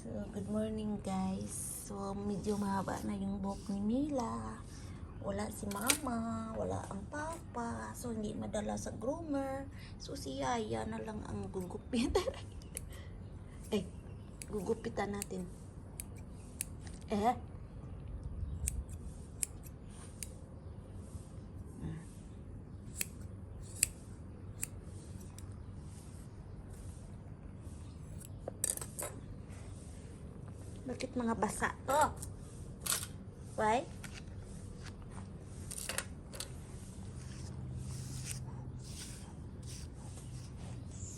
So, good morning guys. So, medyo mahaba na yung buhok ni Mila. Wala si mama, wala ang papa. So, hindi madala sa groomer. So, si Yaya na lang ang gugupit. Gugupitan natin. Bakit mga basa to? Why?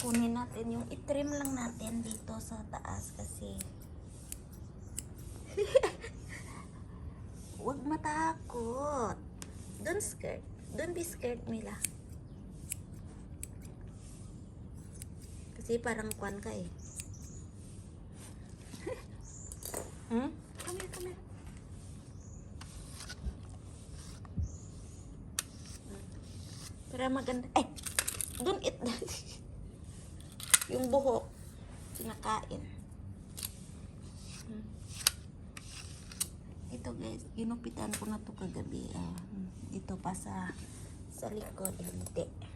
Kunin natin yung itrim lang natin dito sa taas kasi huwag matakot. Don't scared. Don't be scared, Mila. Kasi parang kwan ka eh. Come here. Para maganda. Don't eat that. Yung buhok, sinakain. Ito guys, ginupitan ko na to kagabi. Ito pa sa likod, hindi.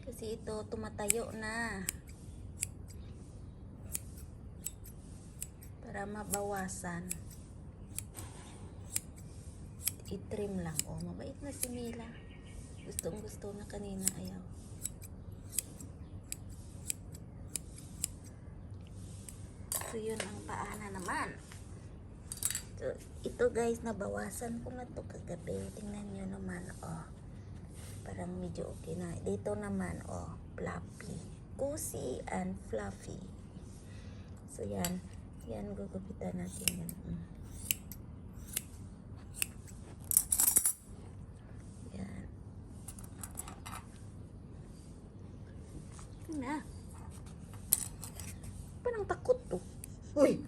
Kasi ito tumatayo na para mabawasan. I-trim lang. Mabait na si Mila. Gustong-gusto na kanina, ayaw. So yun ang paana naman. So ito guys, nabawasan ko na to kagabi. Tingnan nyo naman, parang medyo okay na. Dito naman, fluffy. Cozy and fluffy. So, yan. Yan, gugupitan natin yan. Yan. Yan na. Parang takot to. Uy!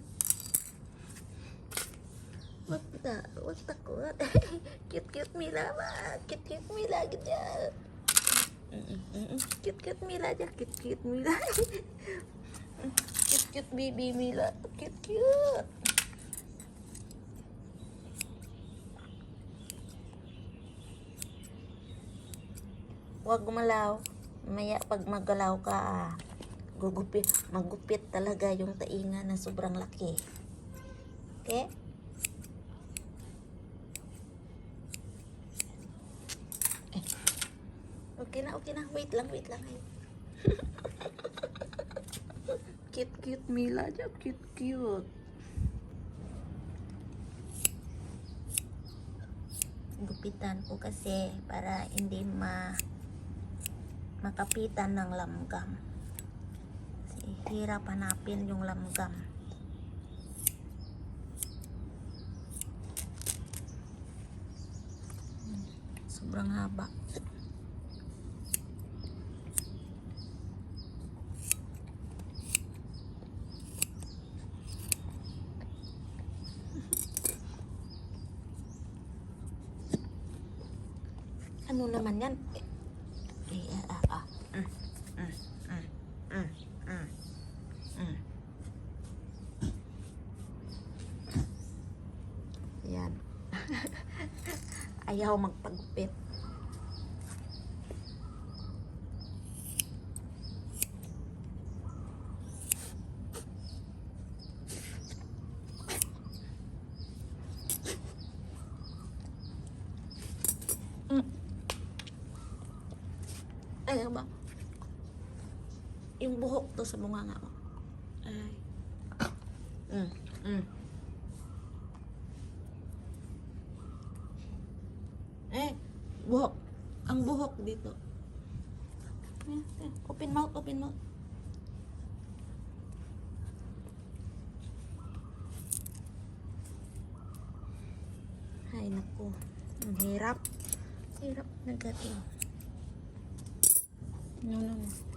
Wag takot. Cute Mila ba? Cute Mila ganyan. Cute Mila aja. Cute Mila. Cute baby Mila. Cute. Wag gumalaw. Maya pag magalaw ka, magupit talaga yung tainga na sobrang laki. Okay? Okay na. Wait lang. Cute Mila aja. Cute. Gupitan ko kasi para hindi makapitan ng langgam. Kasi hirap hanapin yung langgam. Sobrang haba. Ano naman yan? Yan. Ayaw magpagupit. Ayaw ba? Yung buhok to sa bunganga mo. Buhok. Ang buhok dito. Open mouth. Ay, naku. Ang hirap. Hirap na gating. No, no, no.